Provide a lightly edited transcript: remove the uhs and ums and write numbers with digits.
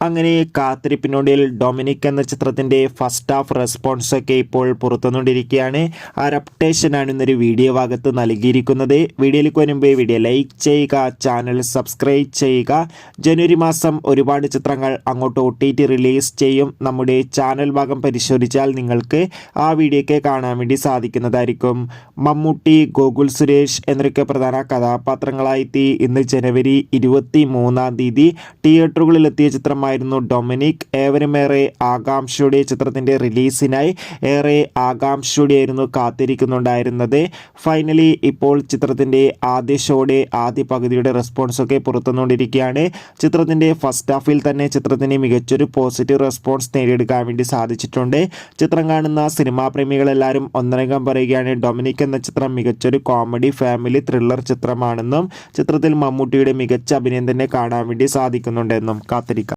അങ്ങനെ കാത്തിരിപ്പിനൊടുവിൽ ഡൊമിനിക് എന്ന ചിത്രത്തിൻ്റെ ഫസ്റ്റ് ഹാഫ് റെസ്പോൺസൊക്കെ ഇപ്പോൾ പുറത്തുകൊണ്ടിരിക്കുകയാണ്. ആ ഒരു അപ്ഡേഷനാണ് ഇന്നൊരു വീഡിയോ ഭാഗത്ത് നൽകിയിരിക്കുന്നത്. വീഡിയോയിലേക്ക് വരുമ്പോൾ വീഡിയോ ലൈക്ക് ചെയ്യുക, ചാനൽ സബ്സ്ക്രൈബ് ചെയ്യുക. ജനുവരി മാസം ഒരുപാട് ചിത്രങ്ങൾ അങ്ങോട്ട് OTT റിലീസ് ചെയ്യും. നമ്മുടെ ചാനൽ ഭാഗം പരിശോധിച്ചാൽ നിങ്ങൾക്ക് ആ വീഡിയോയ്ക്ക് കാണാൻ വേണ്ടി സാധിക്കുന്നതായിരിക്കും. മമ്മൂട്ടി, ഗോകുൽ സുരേഷ് എന്നൊക്കെ പ്രധാന കഥാപാത്രങ്ങളായി ഇന്ന് ജനുവരി 23-ാം തീയതി തിയേറ്ററുകളിലെത്തിയ ചിത്രമായിരുന്നു ഡൊമിനിക്. ഏവരുമേറെ ആകാംക്ഷയുടെ ചിത്രത്തിൻ്റെ റിലീസിനായി ഏറെ ആകാംക്ഷയോടെയായിരുന്നു കാത്തിരിക്കുന്നുണ്ടായിരുന്നത്. ഫൈനലി ഇപ്പോൾ ചിത്രത്തിൻ്റെ ആദ്യ ഷോയുടെ ആദ്യ പകുതിയുടെ റെസ്പോൺസൊക്കെ പുറത്തുകൊണ്ടിരിക്കുകയാണ്. ചിത്രത്തിൻ്റെ ഫസ്റ്റ് ഹാഫിൽ തന്നെ ചിത്രത്തിന് മികച്ചൊരു പോസിറ്റീവ് റെസ്പോൺസ് നേടിയെടുക്കാൻ വേണ്ടി സാധിച്ചിട്ടുണ്ട്. ചിത്രം കാണുന്ന സിനിമാ പ്രേമികളെല്ലാവരും ഒന്നടങ്കം പറയുകയാണ് ഡൊമിനിക് എന്ന ചിത്രം മികച്ചൊരു കോമഡി ഫാമിലി ത്രില്ലർ ചിത്രമാണെന്നും ചിത്രത്തിൽ മമ്മൂട്ടിയുടെ മികച്ച അഭിനയം തന്നെ കാണാൻ വേണ്ടി സാധിക്കുന്നുണ്ടെന്നും. കാത്തിരിക്കാം.